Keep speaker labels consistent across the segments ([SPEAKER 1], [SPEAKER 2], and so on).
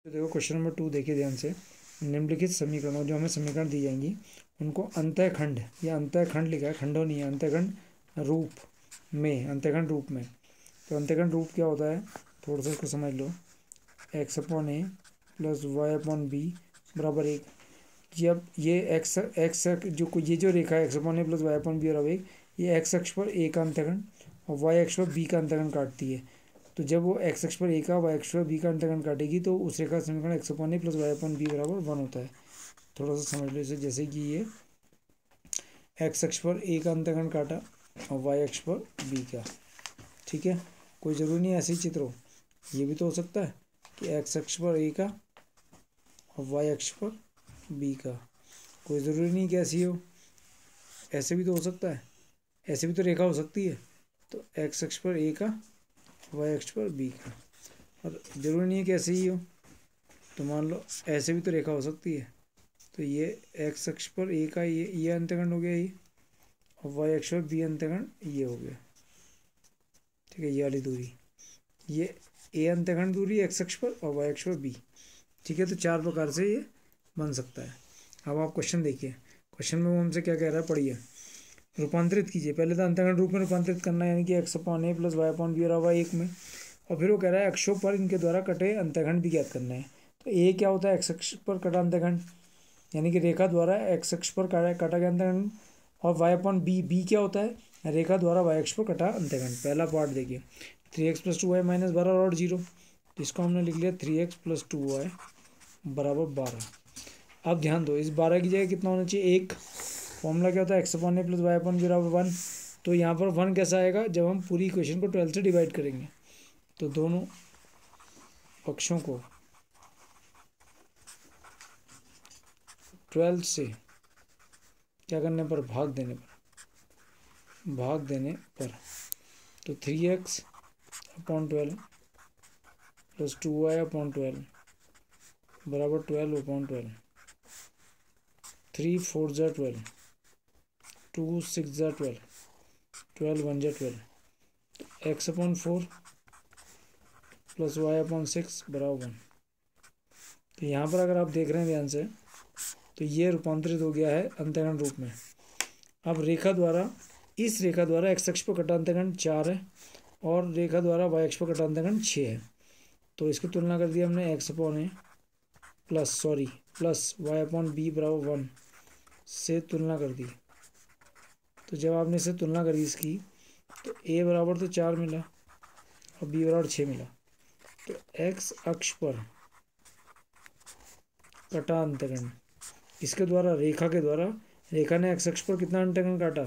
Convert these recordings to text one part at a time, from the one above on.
[SPEAKER 1] तो देखो question number 2 देखिए ध्यान से। निम्नलिखित समीकरणों जो हमें समीकरण दी जाएंगी उनको अंतःखंड या अंतःखंड लिखा है, खंडों नहीं है, अंतःखंड रूप में। तो अंतःखंड रूप क्या होता है, थोड़ा सा इसको समझ लो। एक्स अपॉन ए प्लस वाई अपॉन बी बराबर 1। जब ये एक्स एक्स जो रेखा है एक्स अपॉन ए प्लस वाई अपॉन बी बराबर 1, ये एक्स अक्ष पर ए का अंतःखंड और वाई अक्ष पर बी का अंतःखंड काटती है। तो जब वो एक्स अक्ष पर ए का वाई अक्ष पर बी का अंतःखंड काटेगी तो उस रेखा का समीकरण एक्स अपॉन ए प्लस वाई अपॉन बी बराबर 1 होता है। थोड़ा सा समझ लो इसे, जैसे कि ये एक्स अक्ष पर ए का अंतःखंड काटा और वाई अक्ष पर बी का। ठीक है, कोई ज़रूरी नहीं ऐसे ही चित्र हो, ये भी तो हो सकता है कि एक्स अक्ष पर ए का और वाई अक्ष पर बी का। कोई ज़रूरी नहीं कि ऐसी हो, ऐसे भी तो हो सकता है, ऐसे भी तो रेखा हो सकती है। तो एक्स अक्ष पर ए का वाई अक्ष पर बी का, और ज़रूरी नहीं है कि ऐसे ही हो। तो मान लो ऐसे भी तो रेखा हो सकती है। तो ये एक्स अक्ष पर ए का ये अंतःखंड हो गया ये, और वाई अक्ष पर बी अंतःखंड ये हो गया। ठीक है, ये वाली दूरी, ये ए अंतःखंड दूरी एक्स अक्ष पर और वाई अक्ष पर बी। ठीक है, तो 4 प्रकार से ये बन सकता है। अब आप क्वेश्चन देखिए, क्वेश्चन में वो हमसे क्या कह रहा है, पढ़िए। रूपांतरित कीजिए, पहले तो अंतःखंड रूप में रूपांतरित करना है, यानी कि एक्स अपॉन ए प्लस वाई अपॉन बी बराबर 1 में। और फिर वो कह रहा है अक्षों पर इनके द्वारा कटे अंतःखंड भी ज्ञात करना है। तो ए क्या होता है, एक्स अक्ष पर कटा अंतःखंड, यानी कि रेखा द्वारा एक्स अक्ष पर काटा गया अंतःखंड। और वाई अपॉन बी क्या होता है, रेखा द्वारा वाई अक्ष पर कटा अंतःखंड। पहला पार्ट देखिए, 3x प्लस 2y माइनस 12 और 0, तो इसको हमने लिख लिया 3x प्लस 2y बराबर 12। अब ध्यान दो, इस 12 की जगह कितना होना चाहिए, 1। फॉर्मूला क्या होता है, एक्स अपॉन ए प्लस वाई अपॉन बराबर 1। तो यहाँ पर 1 कैसा आएगा, जब हम पूरी इक्वेशन को 12 से डिवाइड करेंगे। तो दोनों पक्षों को 12 से क्या करने पर, भाग देने पर तो 3x upon 12 plus 2y upon 12 बराबर 12 अपॉन 12। 3 4 जा 12, 2 6 जा 12, 12 1 जा 12। X upon 4 plus Y upon 6 बराबर 1। तो यहाँ पर अगर आप देख रहे हैं ध्यान से, तो ये रूपांतरित हो गया है अंतःखंड रूप में। अब इस रेखा द्वारा एक्स अक्ष पर कटा अंतःखंड 4 है और रेखा द्वारा वाई अक्ष पर कटा अंतःखंड 6 है। तो इसकी तुलना कर दी हमने एक्स अपॉन ए प्लस वाई अपॉन बी बराबर 1 से तुलना कर दी। तो जब आपने इससे तुलना करी इसकी, तो ए बराबर तो 4 मिला और बी बराबर 6 मिला। तो एक्स अक्ष पर कटा अंतःखंड, इसके द्वारा रेखा ने एक्स अक्ष पर कितना अंतःखंड काटा,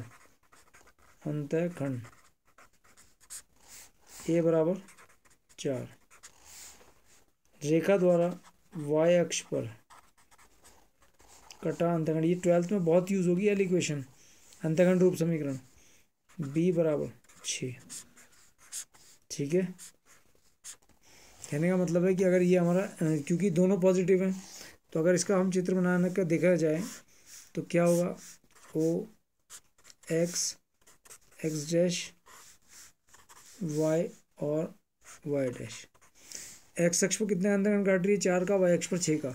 [SPEAKER 1] अंतःखंड ए बराबर 4। रेखा द्वारा वाई अक्ष पर कटा अंतःखंड, ये 12th में बहुत यूज होगी वाली इक्वेशन, अंतःखंड रूप समीकरण, बी बराबर 6। ठीक है, कहने का मतलब है कि अगर ये हमारा, क्योंकि दोनों पॉजिटिव हैं, तो अगर इसका हम चित्र बनाने का देखा जाए तो क्या होगा, ओ एक्स डैश वाई और वाई डैश। एक्स अक्ष पर कितने अंतःखंड काट रही है, 4 का, वाई अक्ष पर 6 का।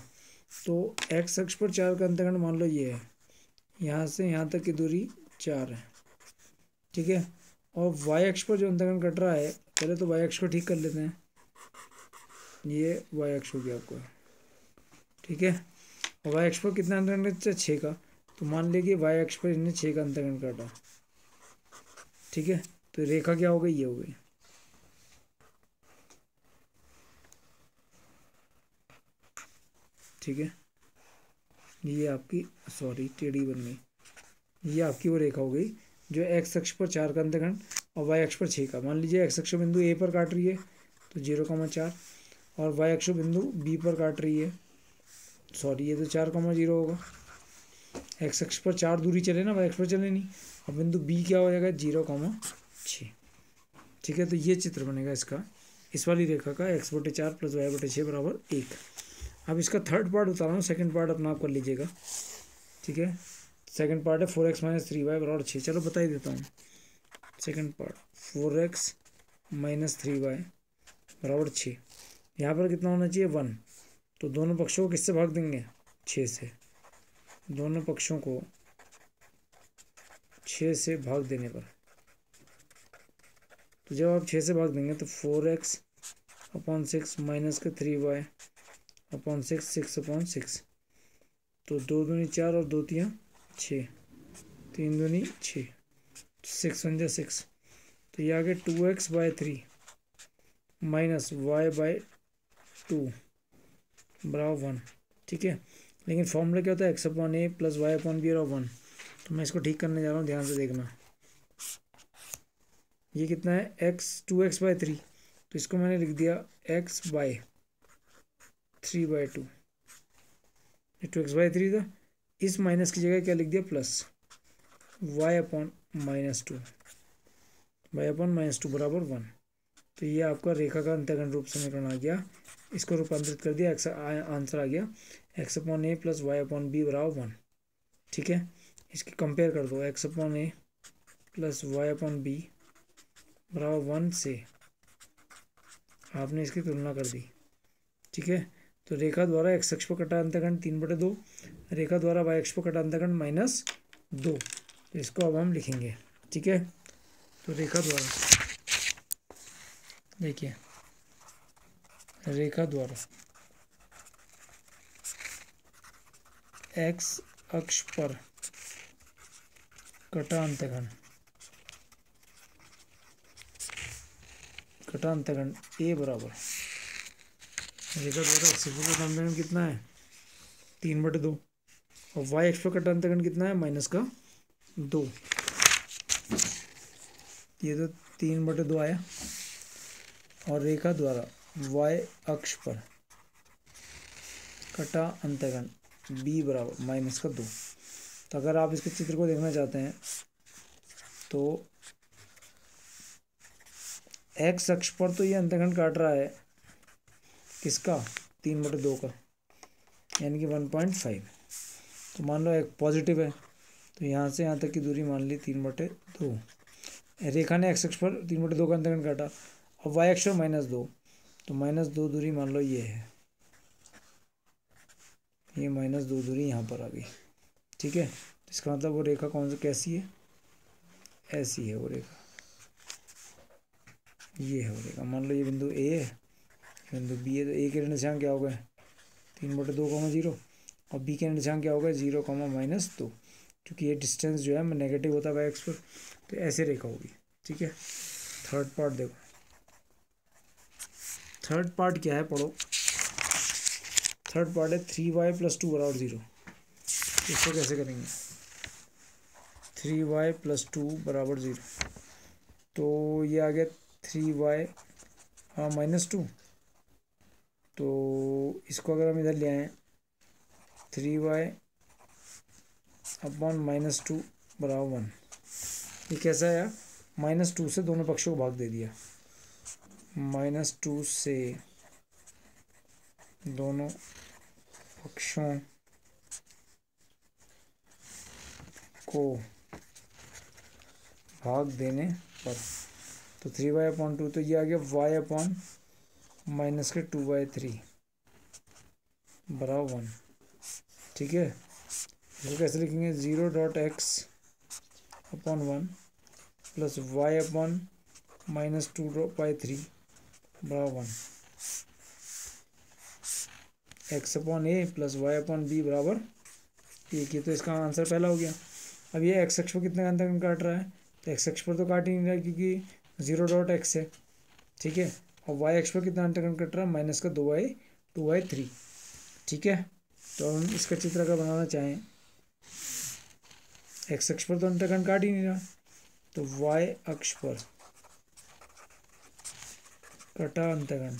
[SPEAKER 1] तो एक्स अक्ष पर 4 का अंतःखंड मान लो ये है, यहाँ से यहाँ तक की दूरी 4 है। ठीक है, और वाई अक्ष पर जो अंतःखंड कट रहा है, पहले तो वाई अक्ष को ठीक कर लेते हैं, ये वाई अक्ष हो गया आपको। ठीक है, और वाई अक्ष पर कितना अंतःखंड है, 6 का। तो मान लीजिए वाई अक्ष पर इन्हें 6 का अंतःखंड काटा। ठीक है, तो रेखा क्या हो गई, ये हो गई। ठीक है, ये आपकी टेढ़ी बन गई, ये आपकी वो रेखा हो गई जो एक्स अक्ष पर 4 का अंतःखंड और वाई अक्ष पर 6 का। मान लीजिए एक्स अक्ष बिंदु ए पर काट रही है तो 0,4, और वाई अक्ष बिंदु बी पर काट रही है, ये तो 4,0 होगा। एक्स अक्ष पर 4 दूरी चले ना, वाई अक्ष पर चले नहीं, और बिंदु बी क्या हो जाएगा, 0,6। ठीक है, तो ये चित्र बनेगा इसका, इस वाली रेखा का, x/4 प्लस y/6 बराबर 1। अब इसका थर्ड पार्ट बता रहा हूँ, सेकंड पार्ट अपना आप कर लीजिएगा। ठीक है, सेकंड पार्ट है 4x माइनस 3y बराबर 6। चलो बता ही देता हूँ। Second part 4x minus 3y बराबर 6। यहाँ पर कितना होना चाहिए, 1। तो दोनों पक्षों को किससे भाग देंगे? 6 से। दोनों पक्षों को 6 से भाग देने पर, तो जब आप 6 से भाग देंगे तो 4x अपॉन 6 माइनस के 3y अपॉन 6, 6 अपॉन 6, तो 2 दूनी 4 और 2 तियाँ 6, 3 दूनी 6, 6 1 जा 6, तो ये आ गया 2x bye 3 minus y bye 2 बराबर 1। ठीक है, लेकिन फॉर्मूला क्या होता है? x अपॉन ए प्लस वाई अपॉन बी और 1। तो मैं इसको ठीक करने जा रहा हूँ, ध्यान से देखना। ये कितना है? x 2x बाय 3, तो इसको मैंने लिख दिया x बाय 3 बाय 2। ये 2x बाय 3 था, इस माइनस की जगह क्या लिख दिया? Plus y upon minus 2, y upon minus 2 बराबर 1। तो ये आपका रेखा का अंतःखंड रूप समीकरण आ गया। इसको रूपांतरित कर दिया, आंसर आ गया x अपॉन ए प्लस वाई अपॉन बी बराबर 1। ठीक है, इसकी कंपेयर कर दो, x अपॉन ए प्लस वाई अपॉन बी बराबर 1 से आपने इसकी तुलना कर दी। ठीक है, तो रेखा द्वारा x अक्ष पर कटा अंतःखंड 3/2, रेखा द्वारा y अक्ष पर कटा अंतःखंड -2, तो इसको अब हम लिखेंगे। ठीक है, तो रेखा द्वारा, देखिए रेखा द्वारा x अक्ष पर कटा अंतःखंड ए बराबर, रेखा द्वारा x अक्ष पर कटा अंतःखंड कितना है? 3/2, और y अक्ष पर कटा अंतःखंड कितना है? -2। ये तो 3/2 आया, और रेखा द्वारा y अक्ष पर कटा अंतःखंड b बराबर -2। तो अगर आप इसके चित्र को देखना चाहते हैं तो x अक्ष पर तो ये अंतःखंड काट रहा है किसका? 3/2 का, यानी कि 1.5। तो मान लो एक पॉजिटिव है, तो यहाँ से यहाँ तक की दूरी मान ली 3/2। रेखा ने x अक्ष पर 3/2 का अंतःखंड काटा, और y अक्ष पर -2, तो -2 दूरी मान लो ये है, ये -2 दूरी यहाँ पर आ गई। ठीक है, तो इसका मतलब वो रेखा कौन सी कैसी है? ऐसी है वो रेखा, ये है वो रेखा। मान लो ये बिंदु ए है, बिंदु बी है, तो ए के निर्देशांक क्या होगा? 3/2, 0, और बी के निर्देशांक क्या होगा? 0, -2, क्योंकि ये डिस्टेंस जो है नेगेटिव होता है वाई एक्स पर, तो ऐसे रेखा होगी। ठीक है, थर्ड पार्ट देखो, थर्ड पार्ट क्या है पढ़ो। थर्ड पार्ट है 3y + 2 बराबर 0। इसको कैसे करेंगे? 3y + 2 बराबर 0, तो ये आ गया 3y -2, तो इसको अगर हम इधर ले आए 3y अपॉन -2 बराबर 1, ये कैसा आया? -2 से दोनों पक्षों को भाग दे दिया, -2 से दोनों पक्षों को भाग देने पर, तो 3y/2, तो ये आ गया y अपॉन -2/3 बराबर 1। ठीक है, इसको कैसे लिखेंगे? 0.x upon 1 plus y upon -2/3 बराबर 1, x अपॉन ए प्लस वाई अपॉन बी बराबर 1। तो इसका आंसर पहला हो गया। अब ये x अक्ष पर कितने अंतःखंड काट रहा है? तो x अक्ष पर तो काट ही नहीं रहा है, क्योंकि 0.x है। ठीक है, और y अक्ष पर कितना अंतःखंड कट रहा है? -2/3। ठीक है, तो हम इसका चित्र अगर बनाना चाहें, x अक्ष पर तो अंतःखंड काट ही नहीं रहा, तो y अक्ष पर कटा अंतःखंड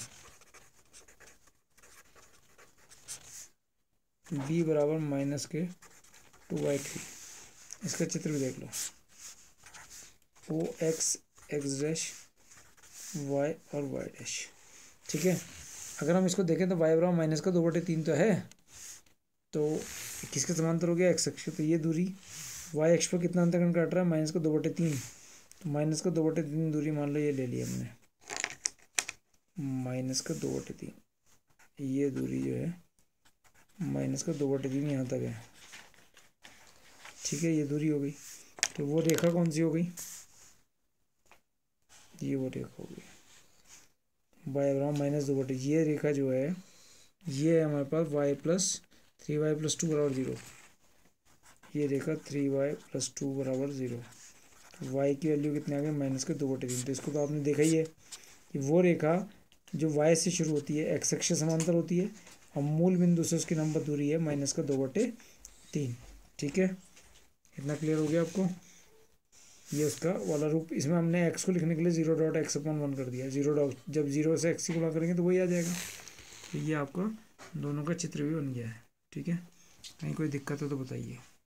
[SPEAKER 1] b बराबर -2/3। इसका चित्र भी देख लो, OX, X' y और y'। ठीक है, अगर हम इसको देखें तो y बराबर -2/3 तो है, तो किसके समांतर हो गया? x अक्ष। तो ये दूरी y अक्ष पर कितना अंतःखंड काट रहा है? -2/3, तो -2/3 दूरी मान लो ये ले ली हमने, -2/3, ये दूरी जो है -2/3 यहाँ तक है। ठीक है, ये दूरी हो गई। तो वो रेखा कौन सी हो गई? ये वो रेखा हो गई y -2/3। ये रेखा जो है ये है हमारे पास y + 3y + 2 = 0। ये रेखा 3y + 2 = 0। y की वैल्यू कितने आ गए? -2/3। तो इसको तो आपने देखा ही है कि वो रेखा जो y से शुरू होती है x अक्ष से समांतर होती है और मूल बिंदु से उसकी लंबवत दूरी है -2/3। ठीक है, इतना क्लियर हो गया आपको? ये उसका वाला रूप। इसमें हमने x को लिखने के लिए 0.x/1 कर दिया। जब 0 से x की गुणा करेंगे तो वही आ जाएगा। तो ये आपका दोनों का चित्र भी बन गया है। ठीक है, कहीं कोई दिक्कत हो तो बताइए।